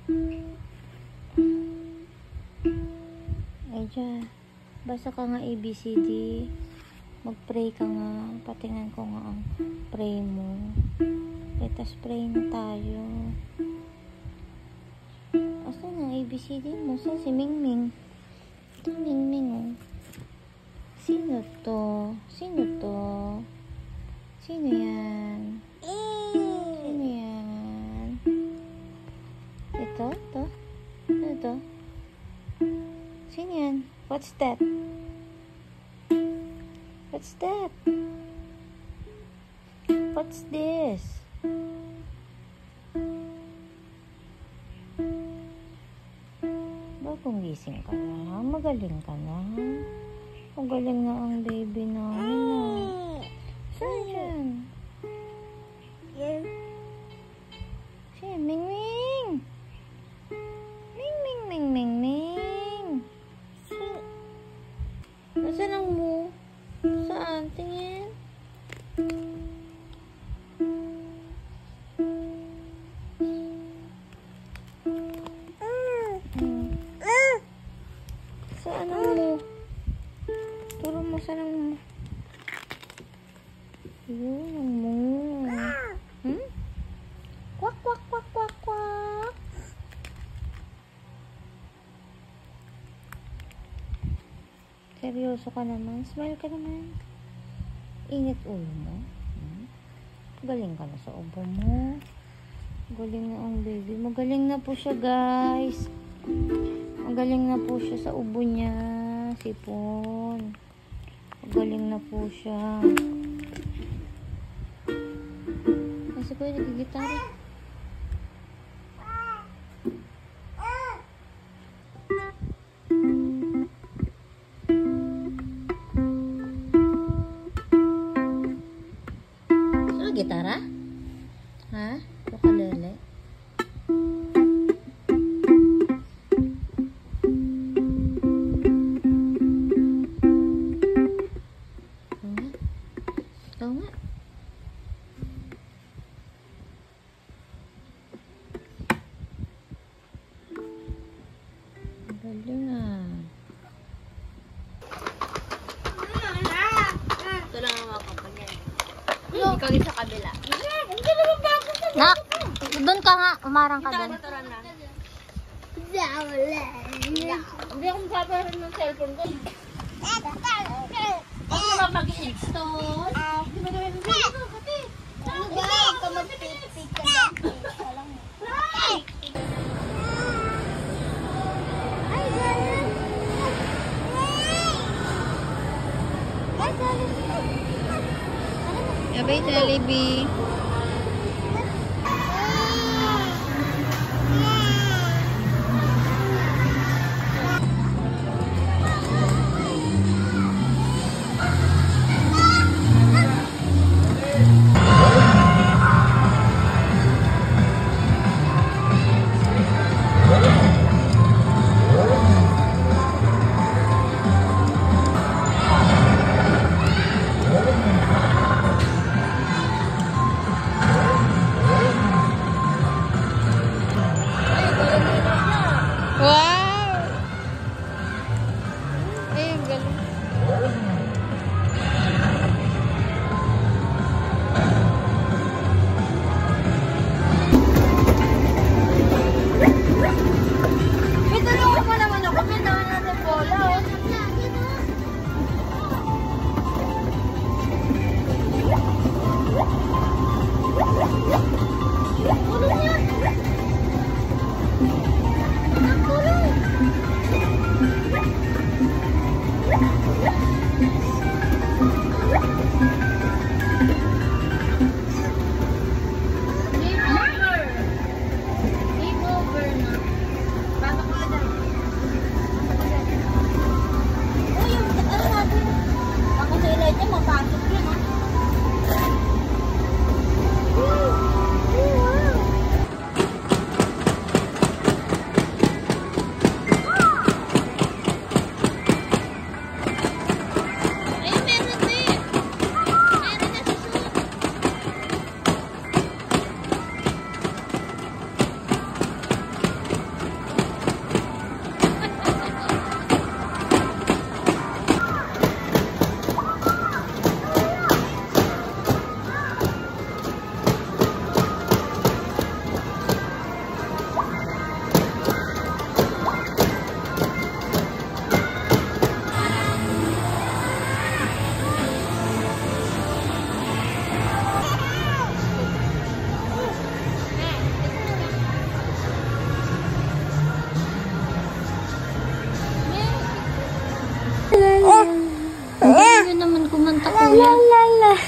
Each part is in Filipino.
Ay, dyan. Basa ka nga ABCD. Mag-pray ka nga. Patingnan ko nga ang pray mo. Let us pray na tayo. Asan ang ABCD mo? Saan si Mingming? Ito Mingming, oh. Sino to? Sino to? Sino yan? Sino yan? Ito? Ito? Ano to? Sino yan? What's that? What's that? What's this? Bagong gising ka na. Magaling ka na. Magaling na ang baby namin na. Saan yan? Siya, Mingming! Mingming, Mingming, Ming! Nasaan ang mo? Saan? Tingin? Saan ang mo? Turo mo, saan ang mo? Yun ang mo. Kwak, kwak, kwak, kwak, kwak. Seryoso ka naman. Smile ka naman. Init ulo mo. Galing ka na sa ubo mo. Galing na ang baby. Magaling na po siya, guys. Magaling na po siya sa ubo niya. Sipon. Magaling na po siya. Kasi ko yung nagigitara. Gitara? Ha? Ukulele? Oo nga. Galing ah. Ito lang ang mga kapagyan. Ikaw din sa kabila. Nak! Doon ka nga. Umarang ka doon. Ito lang na. Hindi ako mapaparin ng cellphone ko. Ako naman mag-install. Di ba naman mag-install? Ano ba? Ikaw mag-pipig ka lang. Abay, Jollibee.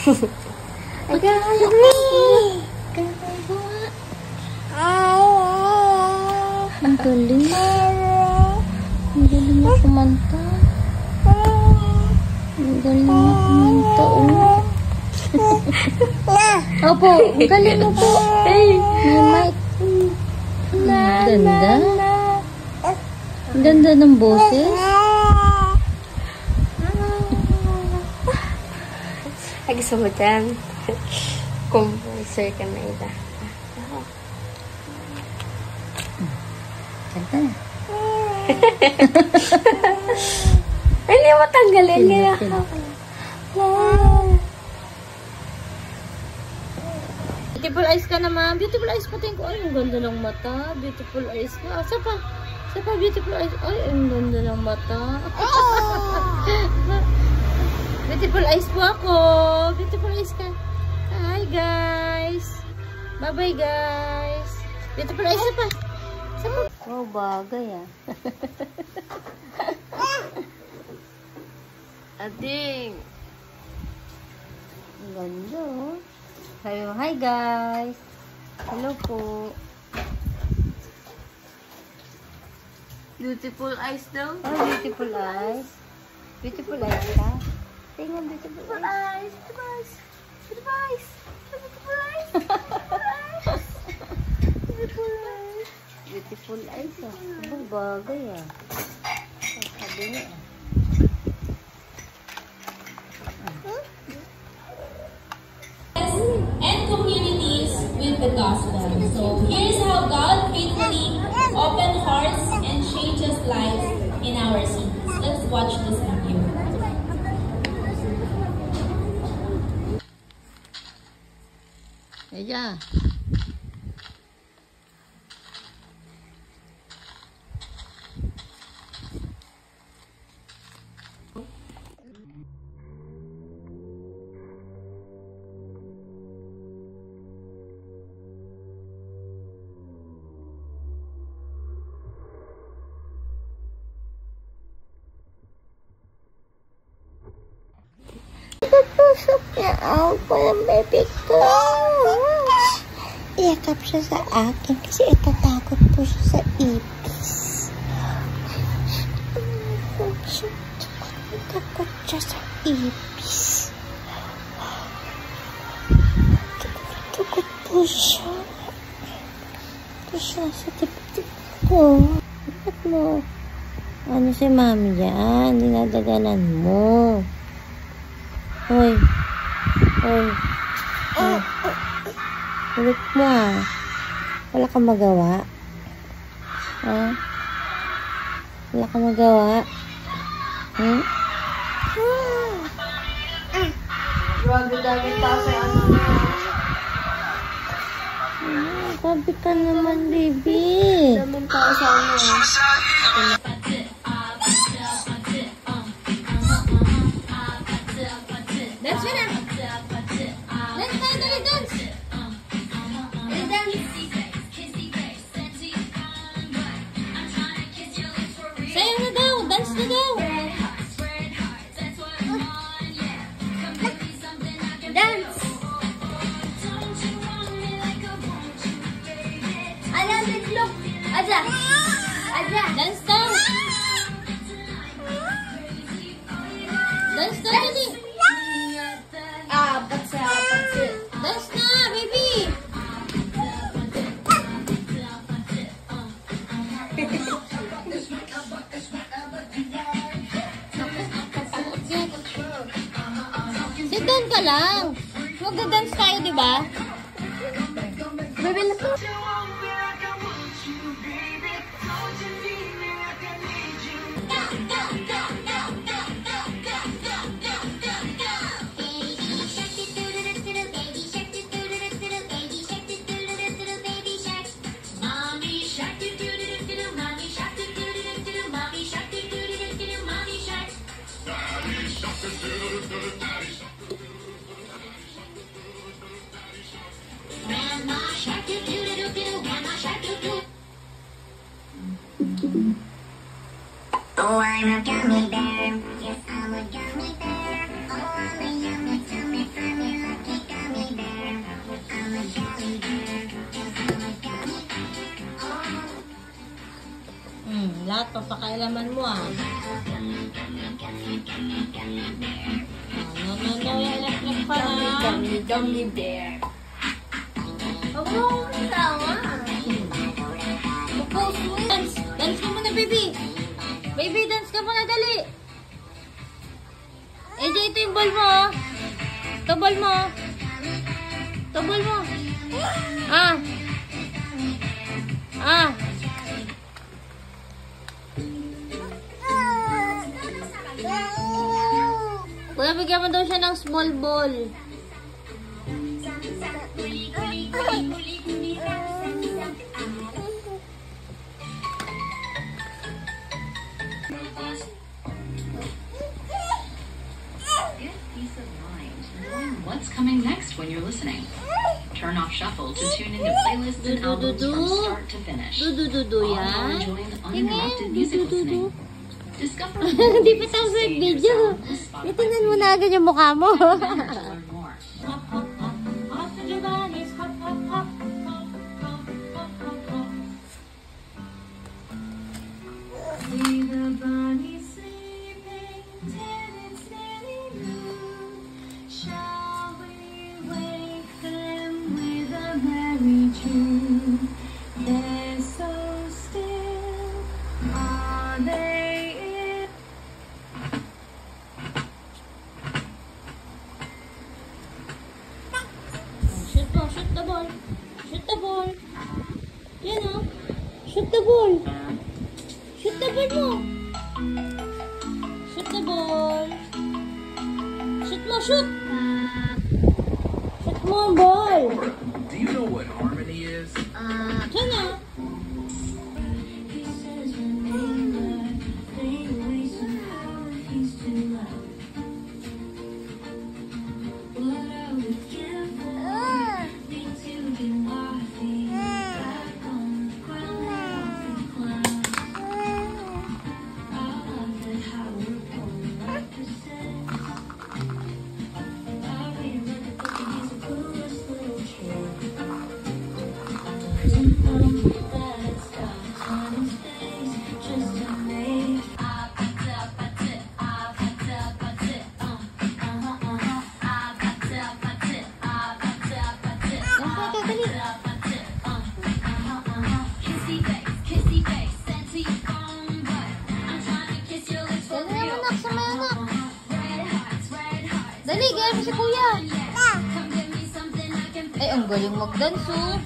Ay, kaya ko nga. Ang galing. Ang galing na kumanta. Ang galing na kumanta, oh. Opo, ang galing mo po. May mic. Ang ganda. Ang ganda ng boses. Ay, gusto mo dyan. Composer ka na ita. Ganda na. Ay, hindi mo tanggalin. Kaya beautiful eyes ka naman. Beautiful eyes pa tingin ko. Ay, ang ganda ng mata. Beautiful eyes ka. Asa pa? Asa pa beautiful eyes? Ay, ang ganda ng mata. Beautiful eyes po ako. Beautiful eyes ka. Hi, guys. Bye-bye, guys. Beautiful eyes pa. Oh, bagay ah. Ading. Ang ganda oh. Sabi mo, hi guys. Hello po. Beautiful eyes daw. Oh, beautiful eyes. Beautiful eyes ka. Tingnan, beautiful eyes. Beautiful eyes. Beautiful eyes. Beautiful eyes. Beautiful eyes. Beautiful eyes ah. Ang bagay ah. Sabi niya ah. And communities with the gospel. So here's how God faithfully opens hearts and changes lives in our cities. Let's watch this video. Ayan. Tusok niya ako ng baby ko. Iyakap siya sa akin kasi itatakot po siya sa ipis. Takot siya sa ipis. Takot po siya. Ito siya sa tip-tip ko. Bakit mo? Ano si mami yan? Dinadaganan mo. Hoy. Hoy. Hoy. Ulit mo ah. Wala kang magawa. Ha? Wala kang magawa. Hmm? Grabe dami tao sa ano. Grabe ka naman, baby. Daming tao sa ano. Dance mo na. Dance tayo, dali, dance. Dali, dance. Sayaw na daw. Dance na daw. Dance. Alam, look. Aja. Aja. Dance daw. Dance na, dali. Dance na, baby. Sit down ka lang. Mag-dance tayo, di ba? Baby, let's go. Oh, I'm a gummy bear. Yes, I'm a gummy bear. Oh, I'm a yummy, yummy, yummy. Lahat papakailaman mo ah. No, electric pa na. Gummy bear. Huwag mo akong tawa. Dance! Dance ka muna, baby! Baby, dance ka muna, dali! AJ, ito yung ball mo. Ito ball mo. Ito ball mo. Ah! Ah! Kuya, bigyan mo daw siya ng small ball. What's coming next when you're listening? Turn off shuffle to tune into playlists and albums from start to finish. Du-du-du-du All while yan. enjoying uninterrupted music listening. Discover Hindi pa tapos yung video. Itingnan mo na agad yung mukha mo. to learn more. Shoot mo, shoot the ball. Shoot the ball. Yan o. Shoot the ball. Shoot the ball mo. Shoot the ball. Shoot mo, shoot. Shoot mo ang ball. Do you know what harmony is? Diyan na. Dali, gaya mo si kuya. Ay, ang galing mag-dance, oh.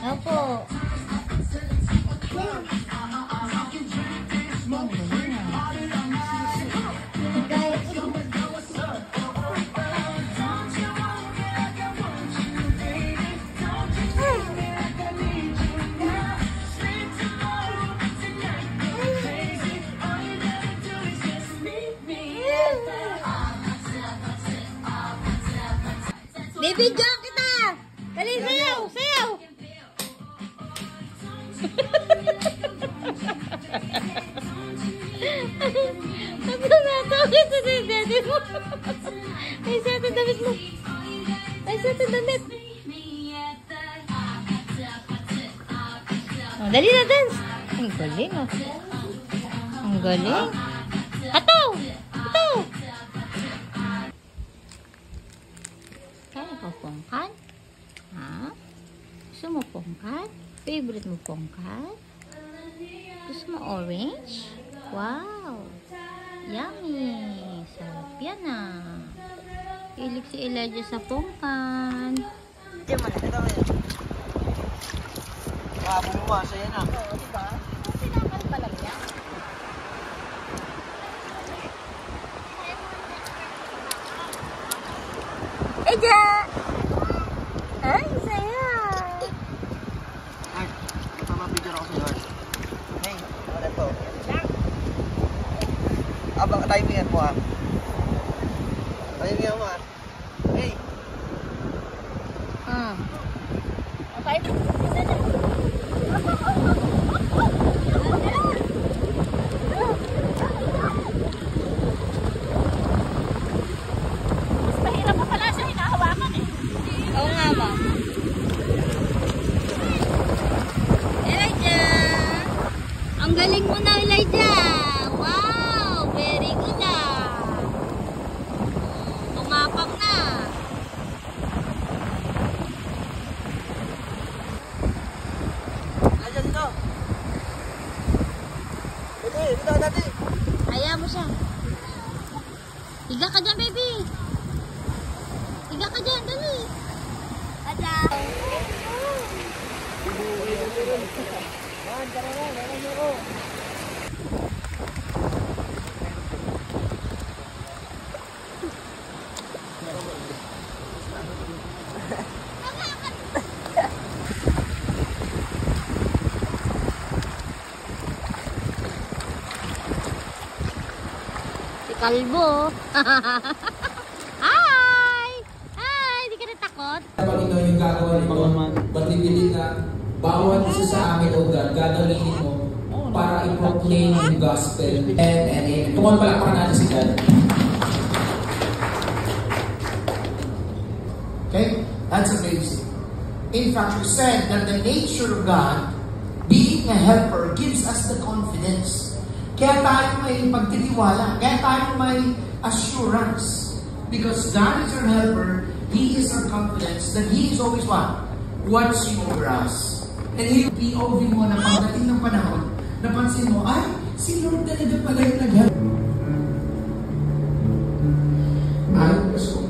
Opo. Bibidyoan kita! Dali, sayaw! Sayaw! Sabi na ito, ito na yung daddy mo. Ay, sa ito damit mo. Ay, sa ito damit. Oh, dali na, dance. Ang galing, oh. Ang galing. Ataw! Ataw! Kaya ka pongkan? Ha? Gusto mo pongkan? Favorite mo pongkan? Gusto mo orange? Wow! Yummy! Sarap yan ah. Hilig si Elijah sa pongkan. Hindi man, ito kaya. Bumasa yan ah. Oo, diba? Sinakal pa lang yan. Eja! Ay, saya! Ay, papapicture ako sa iyo. Hey, ano to? Abang timingan mo ah. Timingan mo ah. Hey! Okay. galing mo na, Elijah. Wow, very good Tumapang na. Elijah, dito. Dito, dati. Hayaan mo siya. Higa ka dyan, baby. Higa ka dyan, dali. Ada. Si Kalbo. Hi! Hi! Di ka natakot? Kapag ito yung gagawin mo, matibili na bawat isa sa amin, O God, gagawin mo para i-proclaim yung gospel. And tungkol palakpakan natin si God. Okay? That's amazing. In fact, you said that the nature of God, being a helper, gives us the confidence. Kaya tayo may pagtitiwala. Kaya tayo may assurance. Because God is our helper, He is our confidence, that He is always what? Watching over us. And yung POV mo na pagdating ng panahon, napansin mo, ay, si Lord talaga pala yung nag-help. I was so